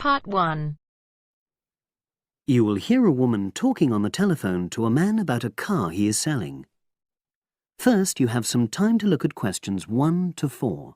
Part 1. You will hear a woman talking on the telephone to a man about a car he is selling. First, you have some time to look at questions 1 to 4.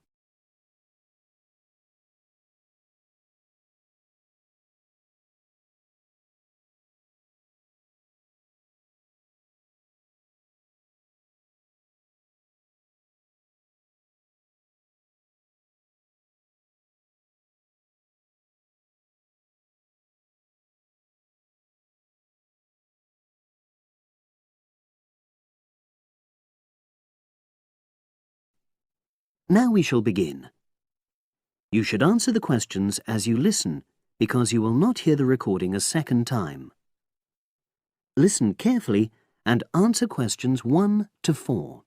Now we shall begin. You should answer the questions as you listen, because you will not hear the recording a second time. Listen carefully and answer questions 1 to 4.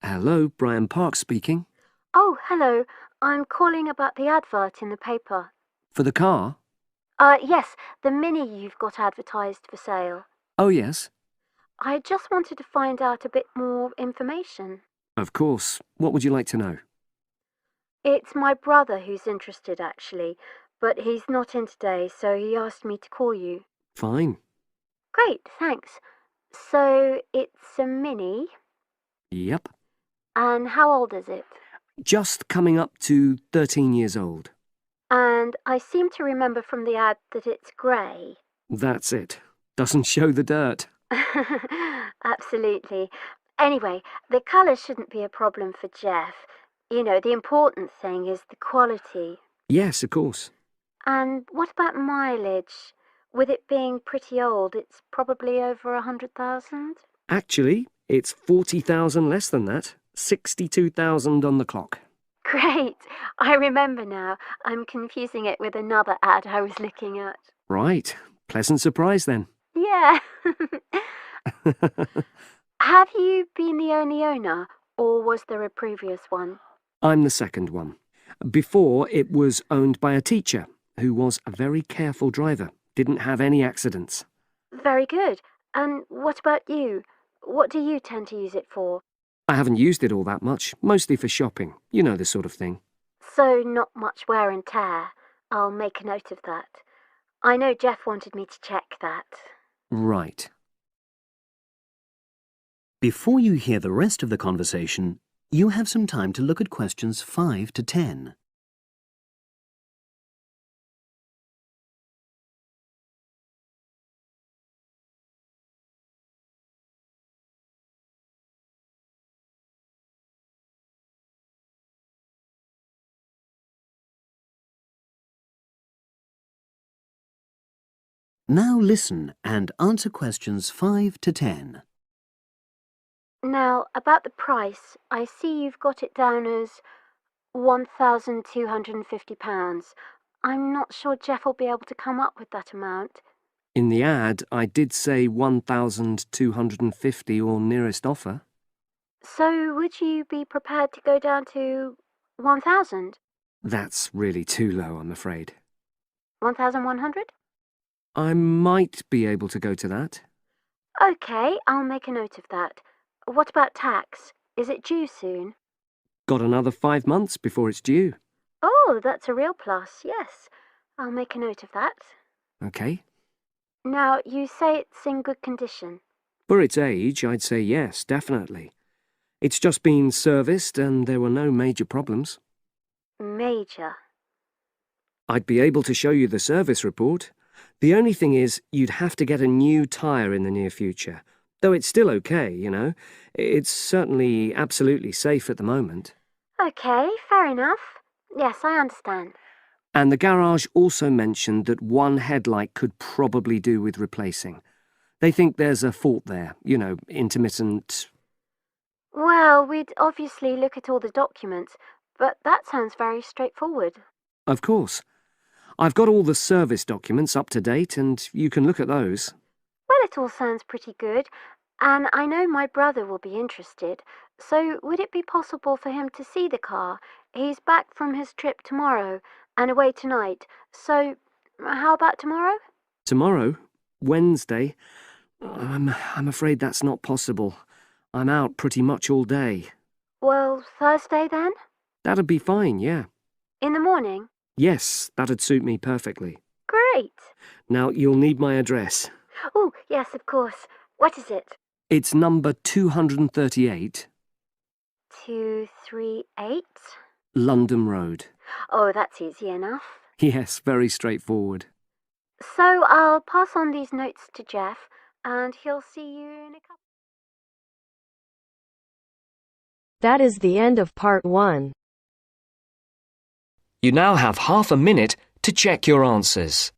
Hello, Brian Park speaking. Oh, hello. I'm calling about the advert in the paper. For the car? Yes, the Mini you've got advertised for sale. Oh, yes. I just wanted to find out a bit more information. Of course. What would you like to know? It's my brother who's interested, actually, but he's not in today, so he asked me to call you. Fine. Great, thanks. So, it's a Mini, Yep. and how old is it? Just coming up to 13 years old. And I seem to remember from the ad that it's grey. That's it. Doesn't show the dirt. Absolutely. Anyway, the colour shouldn't be a problem for Jeff. You know, the important thing is the quality. Yes, of course. And what about mileage? With it being pretty old, it's probably over 100,000? Actually, it's 40,000 less than that. 62,000 on the clock. Great! I remember now. I'm confusing it with another ad I was looking at. Right. Pleasant surprise then. Yeah. Have you been the only owner, or was there a previous one? I'm the second one. Before, it was owned by a teacher who was a very careful driver. Didn't have any accidents. Very good. And what about you? What do you tend to use it for? I haven't used it all that much, mostly for shopping. You know the sort of thing. So not much wear and tear. I'll make a note of that. I know Jeff wanted me to check that. Right. Before you hear the rest of the conversation, you have some time to look at questions 5 to 10. Now listen and answer questions 5 to 10. Now, about the price, I see you've got it down as £1,250. I'm not sure Jeff will be able to come up with that amount. In the ad, I did say 1,250 or nearest offer. So would you be prepared to go down to 1,000? That's really too low, I'm afraid. 1,100? I might be able to go to that. OK, I'll make a note of that. What about tax? Is it due soon? Got another 5 months before it's due. Oh, that's a real plus, yes. I'll make a note of that. OK. Now, you say it's in good condition. For its age, I'd say yes, definitely. It's just been serviced and there were no major problems. Major. I'd be able to show you the service report. The only thing is, you'd have to get a new tyre in the near future. Though it's still okay, you know. It's certainly absolutely safe at the moment. OK, fair enough. Yes, I understand. And the garage also mentioned that one headlight could probably do with replacing. They think there's a fault there, you know, intermittent. Well, we'd obviously look at all the documents, but that sounds very straightforward. Of course. I've got all the service documents up to date and you can look at those. Well, it all sounds pretty good, and I know my brother will be interested, so would it be possible for him to see the car? He's back from his trip tomorrow and away tonight, so how about tomorrow? Tomorrow? Wednesday? I'm afraid that's not possible. I'm out pretty much all day. Well, Thursday then? That'd be fine, yeah. In the morning? Yes, that'd suit me perfectly. Great. Now, you'll need my address. Oh, yes, of course. What is it? It's number 238, 238? London Road. Oh, that's easy enough. Yes, very straightforward. So I'll pass on these notes to Jeff, and he'll see you in a couple. That is the end of part 1. You now have half a minute to check your answers.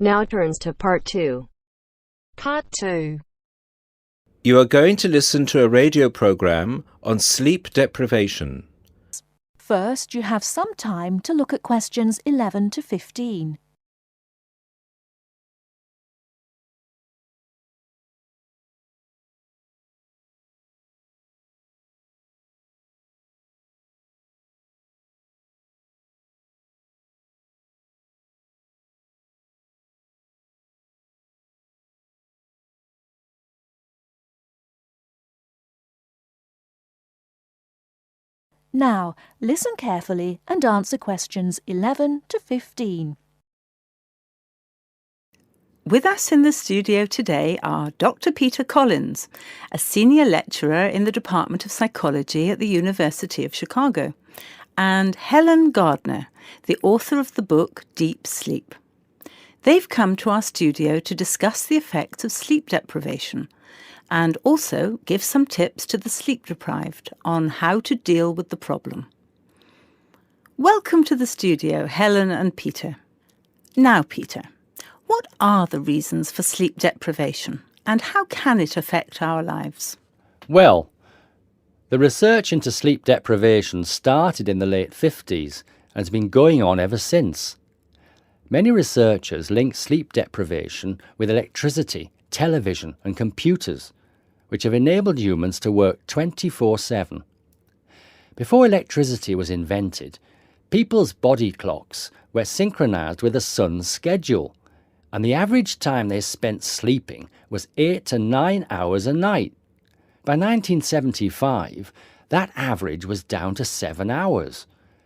Now turns to part 2. Part 2. You are going to listen to a radio program on sleep deprivation. First, you have some time to look at questions 11 to 15. Now, listen carefully and answer questions 11 to 15. With us in the studio today are Dr. Peter Collins, a senior lecturer in the Department of Psychology at the University of Chicago, and Helen Gardner, the author of the book Deep Sleep. They've come to our studio to discuss the effects of sleep deprivation and also give some tips to the sleep-deprived on how to deal with the problem. Welcome to the studio, Helen and Peter. Now, Peter, what are the reasons for sleep deprivation and how can it affect our lives? Well, the research into sleep deprivation started in the late 50s and has been going on ever since. Many researchers link sleep deprivation with electricity, television and computers, which have enabled humans to work 24/7. Before electricity was invented, people's body clocks were synchronized with the sun's schedule, and the average time they spent sleeping was 8 to 9 hours a night. By 1975, that average was down to 7 hours,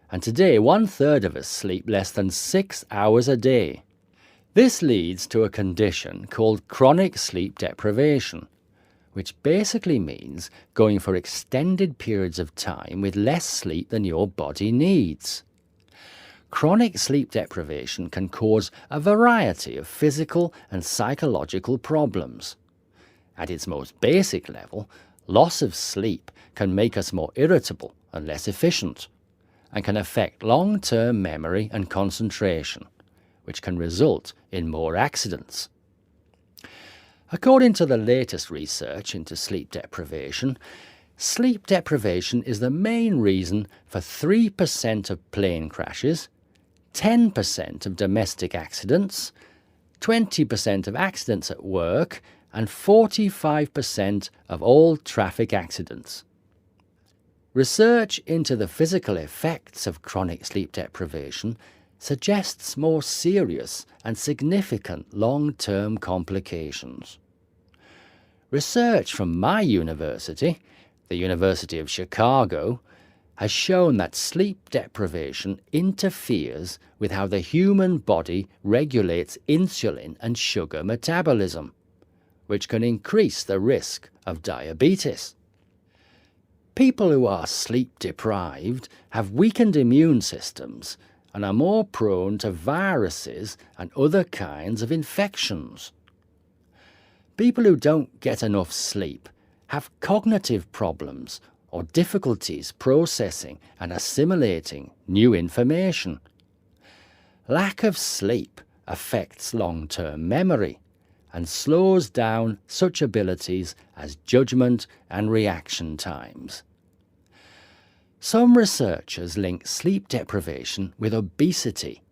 and today 1/3 of us sleep less than 6 hours a day. This leads to a condition called chronic sleep deprivation, which basically means going for extended periods of time with less sleep than your body needs. Chronic sleep deprivation can cause a variety of physical and psychological problems. At its most basic level, loss of sleep can make us more irritable and less efficient, and can affect long-term memory and concentration, which can result in more accidents. According to the latest research into sleep deprivation is the main reason for 3% of plane crashes, 10% of domestic accidents, 20% of accidents at work, and 45% of all traffic accidents. Research into the physical effects of chronic sleep deprivation suggests more serious and significant long-term complications. Research from my university, the University of Chicago, has shown that sleep deprivation interferes with how the human body regulates insulin and sugar metabolism, which can increase the risk of diabetes. People who are sleep deprived have weakened immune systems and are more prone to viruses and other kinds of infections. People who don't get enough sleep have cognitive problems or difficulties processing and assimilating new information. Lack of sleep affects long-term memory and slows down such abilities as judgment and reaction times. Some researchers link sleep deprivation with obesity,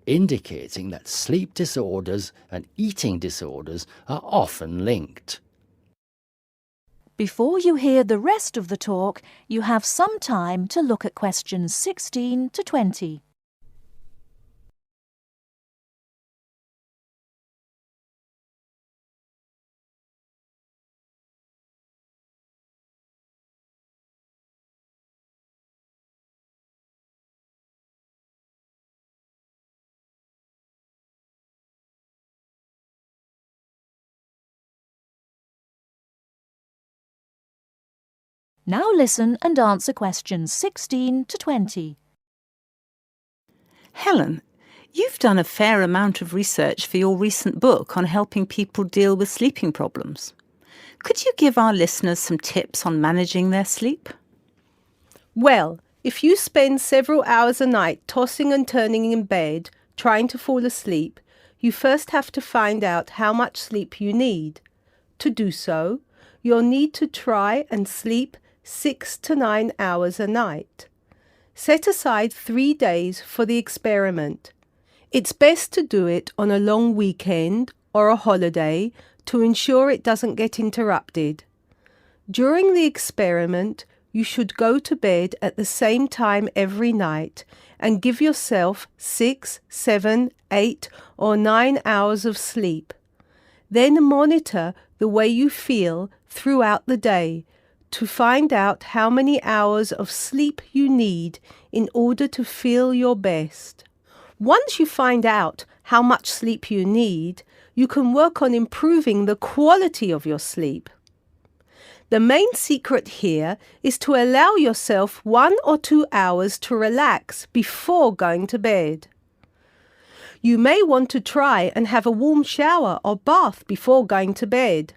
indicating that sleep disorders and eating disorders are often linked. Before you hear the rest of the talk, you have some time to look at questions 16 to 20. Now listen and answer questions 16 to 20. Helen, you've done a fair amount of research for your recent book on helping people deal with sleeping problems. Could you give our listeners some tips on managing their sleep? Well, if you spend several hours a night tossing and turning in bed, trying to fall asleep, you first have to find out how much sleep you need. To do so, you'll need to try and sleep 6 to 9 hours a night. Set aside 3 days for the experiment. It's best to do it on a long weekend or a holiday to ensure it doesn't get interrupted. During the experiment, you should go to bed at the same time every night and give yourself 6, 7, 8 or 9 hours of sleep. Then monitor the way you feel throughout the day to find out how many hours of sleep you need in order to feel your best. Once you find out how much sleep you need, you can work on improving the quality of your sleep. The main secret here is to allow yourself 1 or 2 hours to relax before going to bed. You may want to try and have a warm shower or bath before going to bed.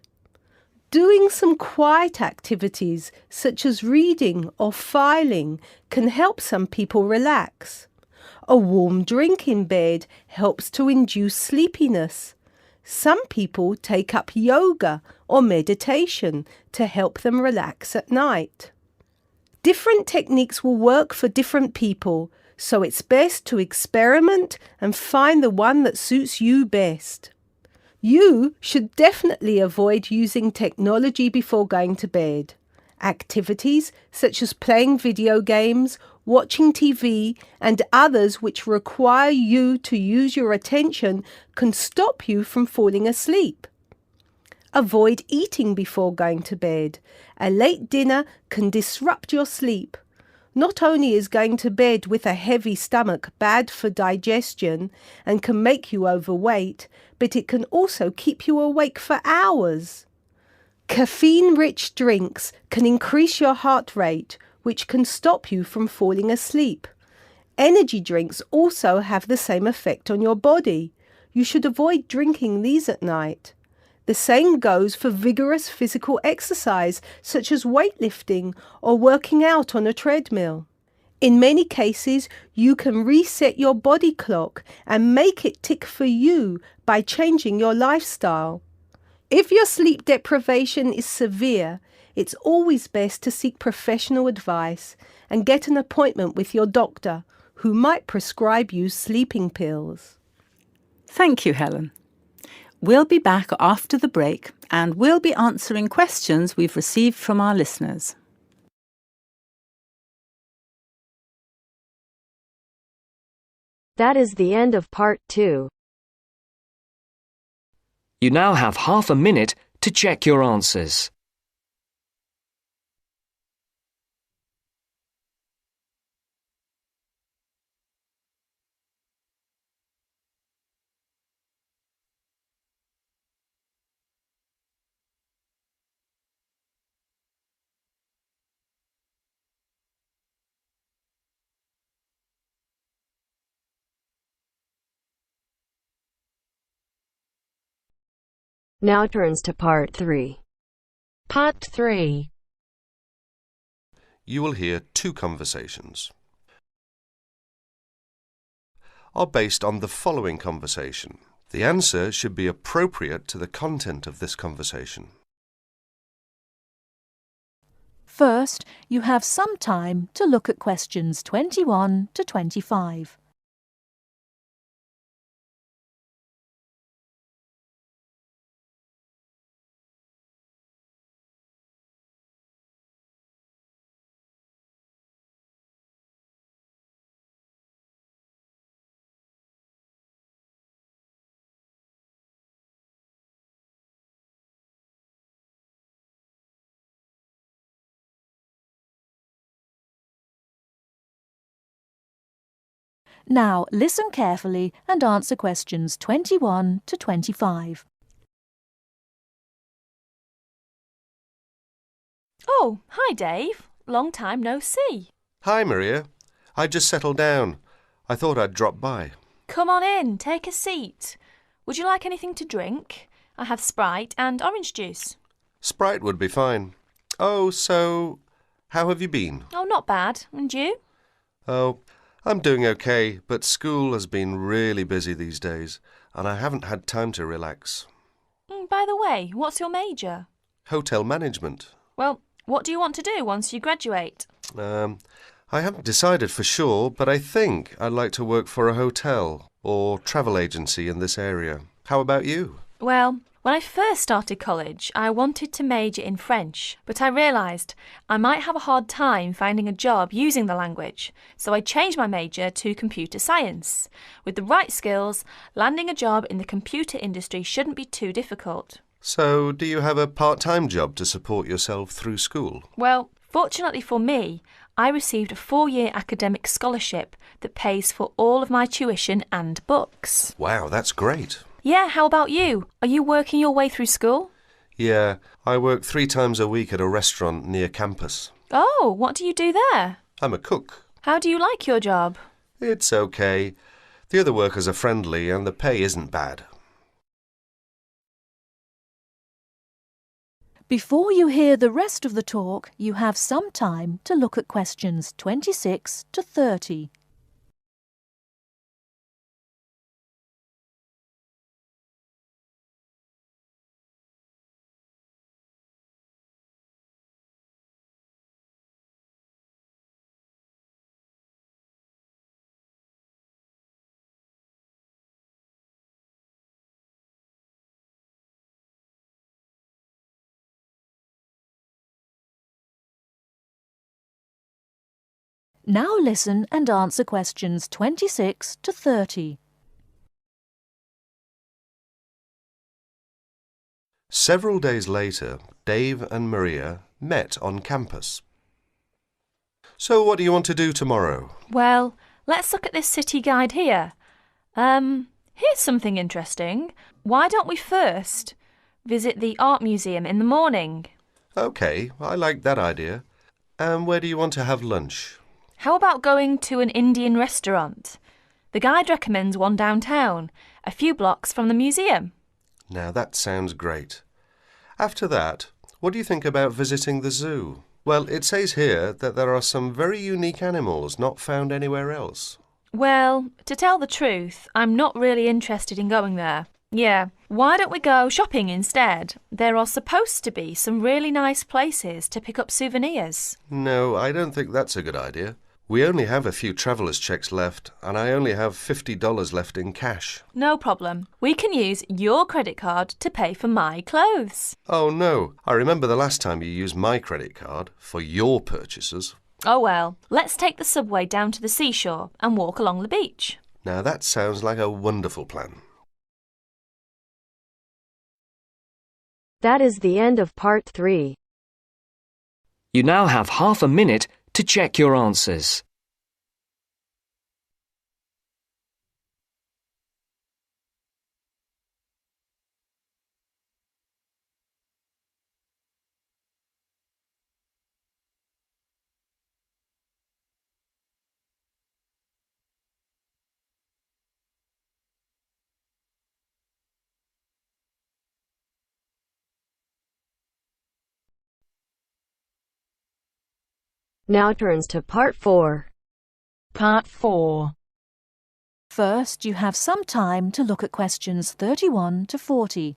Doing some quiet activities such as reading or filing can help some people relax. A warm drink in bed helps to induce sleepiness. Some people take up yoga or meditation to help them relax at night. Different techniques will work for different people, so it's best to experiment and find the one that suits you best. You should definitely avoid using technology before going to bed. Activities such as playing video games, watching TV, and others which require you to use your attention can stop you from falling asleep. Avoid eating before going to bed. A late dinner can disrupt your sleep. Not only is going to bed with a heavy stomach bad for digestion and can make you overweight, but it can also keep you awake for hours. Caffeine-rich drinks can increase your heart rate, which can stop you from falling asleep. Energy drinks also have the same effect on your body. You should avoid drinking these at night. The same goes for vigorous physical exercise such as weightlifting or working out on a treadmill. In many cases, you can reset your body clock and make it tick for you by changing your lifestyle. If your sleep deprivation is severe, it's always best to seek professional advice and get an appointment with your doctor, who might prescribe you sleeping pills. Thank you, Helen. We'll be back after the break and we'll be answering questions we've received from our listeners. That is the end of part 2. You now have half a minute to check your answers. Now turns to part 3. Part 3. You will hear 2 conversations. Are based on the following conversation. The answer should be appropriate to the content of this conversation. First, you have some time to look at questions 21 to 25. Now listen carefully and answer questions 21 to 25. Oh, hi Dave. Long time no see. Hi, Maria. I just settled down. I thought I'd drop by. Come on in, take a seat. Would you like anything to drink? I have Sprite and orange juice. Sprite would be fine. Oh, so how have you been? Oh, not bad. And you? Oh, I'm doing okay, but school has been really busy these days, and I haven't had time to relax. By the way, what's your major? Hotel management. Well, what do you want to do once you graduate? I haven't decided for sure, but I think I'd like to work for a hotel or travel agency in this area. How about you? Well, when I first started college, I wanted to major in French, but I realised I might have a hard time finding a job using the language, so I changed my major to computer science. With the right skills, landing a job in the computer industry shouldn't be too difficult. So, do you have a part-time job to support yourself through school? Well, fortunately for me, I received a 4-year academic scholarship that pays for all of my tuition and books. Wow, that's great. Yeah, how about you? Are you working your way through school? Yeah, I work 3 times a week at a restaurant near campus. Oh, what do you do there? I'm a cook. How do you like your job? It's okay. The other workers are friendly and the pay isn't bad. Before you hear the rest of the talk, you have some time to look at questions 26 to 30. Now listen and answer questions 26 to 30. Several days later, Dave and Maria met on campus. So what do you want to do tomorrow? Well, let's look at this city guide here. Here's something interesting. Why don't we first visit the art museum in the morning? OK, I like that idea. And where do you want to have lunch? How about going to an Indian restaurant? The guide recommends one downtown, a few blocks from the museum. Now that sounds great. After that, what do you think about visiting the zoo? Well, it says here that there are some very unique animals not found anywhere else. Well, to tell the truth, I'm not really interested in going there. Yeah, why don't we go shopping instead? There are supposed to be some really nice places to pick up souvenirs. No, I don't think that's a good idea. We only have a few traveller's checks left, and I only have $50 left in cash. No problem. We can use your credit card to pay for my clothes. Oh no, I remember the last time you used my credit card for your purchases. Oh well, let's take the subway down to the seashore and walk along the beach. Now that sounds like a wonderful plan. That is the end of part 3. You now have half a minute to check your answers. Now turns to part 4. Part 4. First, you have some time to look at questions 31 to 40.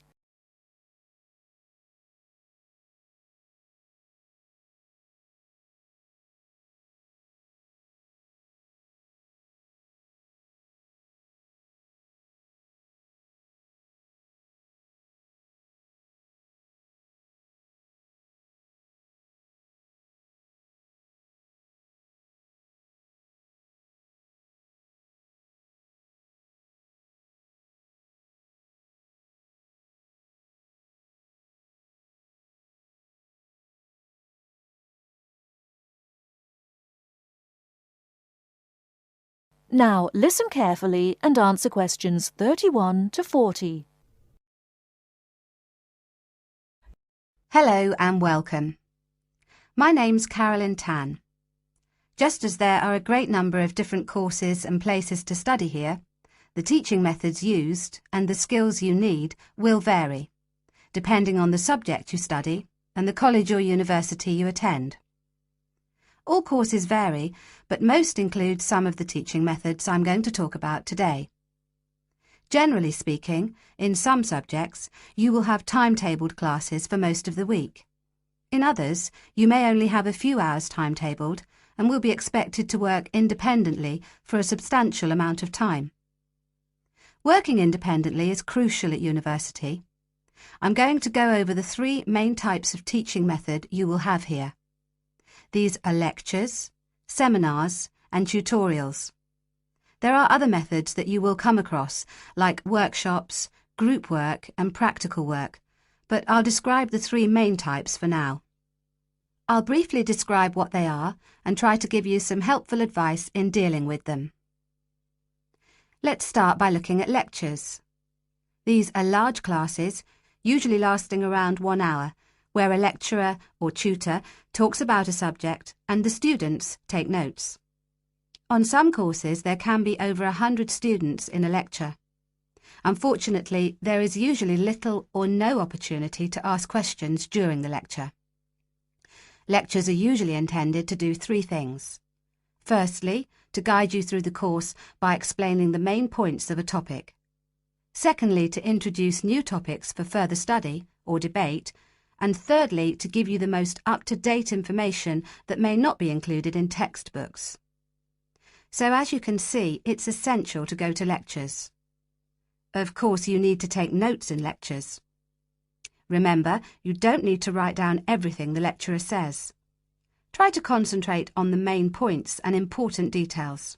Now listen carefully and answer questions 31 to 40. Hello and welcome. My name's Carolyn Tan. Just as there are a great number of different courses and places to study here, the teaching methods used and the skills you need will vary, depending on the subject you study and the college or university you attend. All courses vary, but most include some of the teaching methods I'm going to talk about today. Generally speaking, in some subjects, you will have timetabled classes for most of the week. In others, you may only have a few hours timetabled and will be expected to work independently for a substantial amount of time. Working independently is crucial at university. I'm going to go over the three main types of teaching method you will have here. These are lectures, seminars, and tutorials. There are other methods that you will come across, like workshops, group work, and practical work, but I'll describe the three main types for now. I'll briefly describe what they are and try to give you some helpful advice in dealing with them. Let's start by looking at lectures. These are large classes, usually lasting around 1 hour, where a lecturer or tutor talks about a subject and the students take notes. On some courses, there can be over 100 students in a lecture. Unfortunately, there is usually little or no opportunity to ask questions during the lecture. Lectures are usually intended to do three things. Firstly, to guide you through the course by explaining the main points of a topic. Secondly, to introduce new topics for further study or debate. And thirdly, to give you the most up-to-date information that may not be included in textbooks. So as you can see, it's essential to go to lectures. Of course, you need to take notes in lectures. Remember, you don't need to write down everything the lecturer says. Try to concentrate on the main points and important details.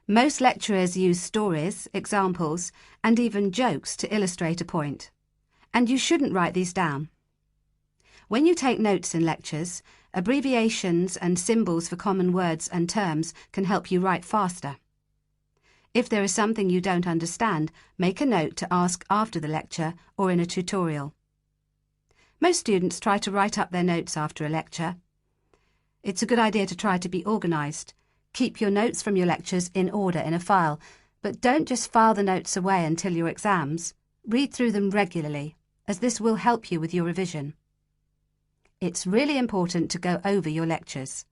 Most lecturers use stories, examples, and even jokes to illustrate a point. And you shouldn't write these down. When you take notes in lectures, abbreviations and symbols for common words and terms can help you write faster. If there is something you don't understand, make a note to ask after the lecture or in a tutorial. Most students try to write up their notes after a lecture. It's a good idea to try to be organised. Keep your notes from your lectures in order in a file, but don't just file the notes away until your exams. Read through them regularly, as this will help you with your revision. It's really important to go over your lectures.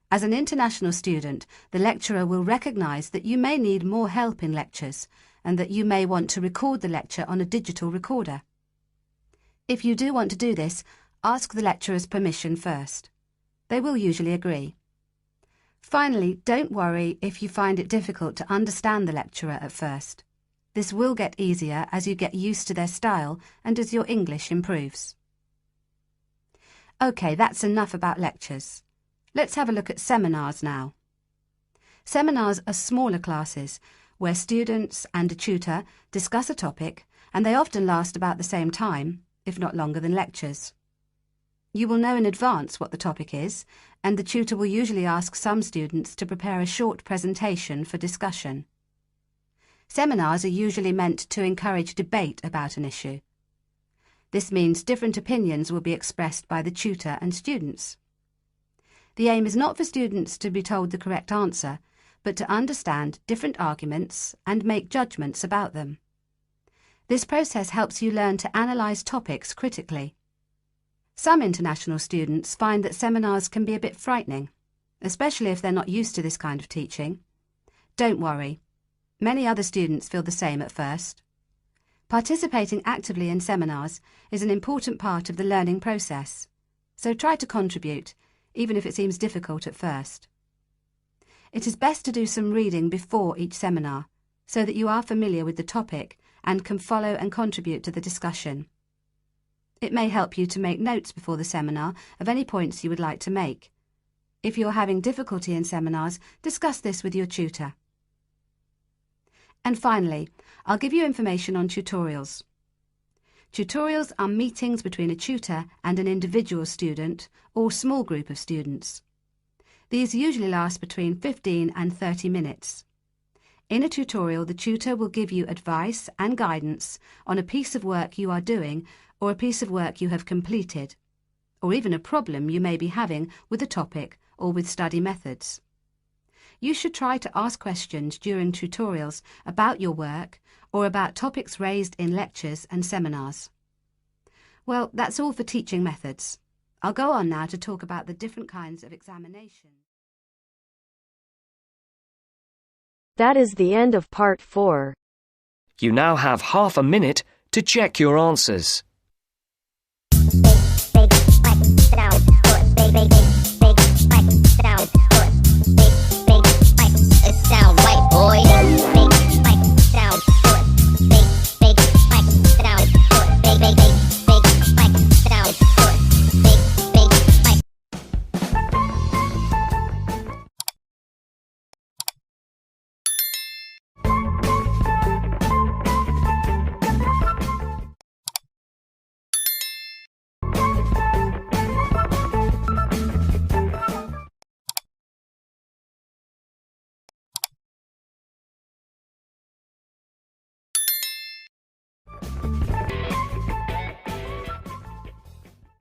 As an international student, the lecturer will recognise that you may need more help in lectures and that you may want to record the lecture on a digital recorder. If you do want to do this, ask the lecturer's permission first. They will usually agree. Finally, don't worry if you find it difficult to understand the lecturer at first. This will get easier as you get used to their style and as your English improves. OK, that's enough about lectures. Let's have a look at seminars now. Seminars are smaller classes where students and a tutor discuss a topic, and they often last about the same time, if not longer than lectures. You will know in advance what the topic is, and the tutor will usually ask some students to prepare a short presentation for discussion. Seminars are usually meant to encourage debate about an issue. This means different opinions will be expressed by the tutor and students. The aim is not for students to be told the correct answer, but to understand different arguments and make judgments about them. This process helps you learn to analyse topics critically. Some international students find that seminars can be a bit frightening, especially if they're not used to this kind of teaching. Don't worry. Many other students feel the same at first. Participating actively in seminars is an important part of the learning process, so try to contribute, even if it seems difficult at first. It is best to do some reading before each seminar, so that you are familiar with the topic and can follow and contribute to the discussion. It may help you to make notes before the seminar of any points you would like to make. If you're having difficulty in seminars, discuss this with your tutor. And finally, I'll give you information on tutorials. Tutorials are meetings between a tutor and an individual student or small group of students. These usually last between 15 and 30 minutes. In a tutorial, the tutor will give you advice and guidance on a piece of work you are doing or a piece of work you have completed, or even a problem you may be having with a topic or with study methods. You should try to ask questions during tutorials about your work or about topics raised in lectures and seminars. Well, that's all for teaching methods. I'll go on now to talk about the different kinds of examination. That is the end of part 4. You now have half a minute to check your answers. Big, big,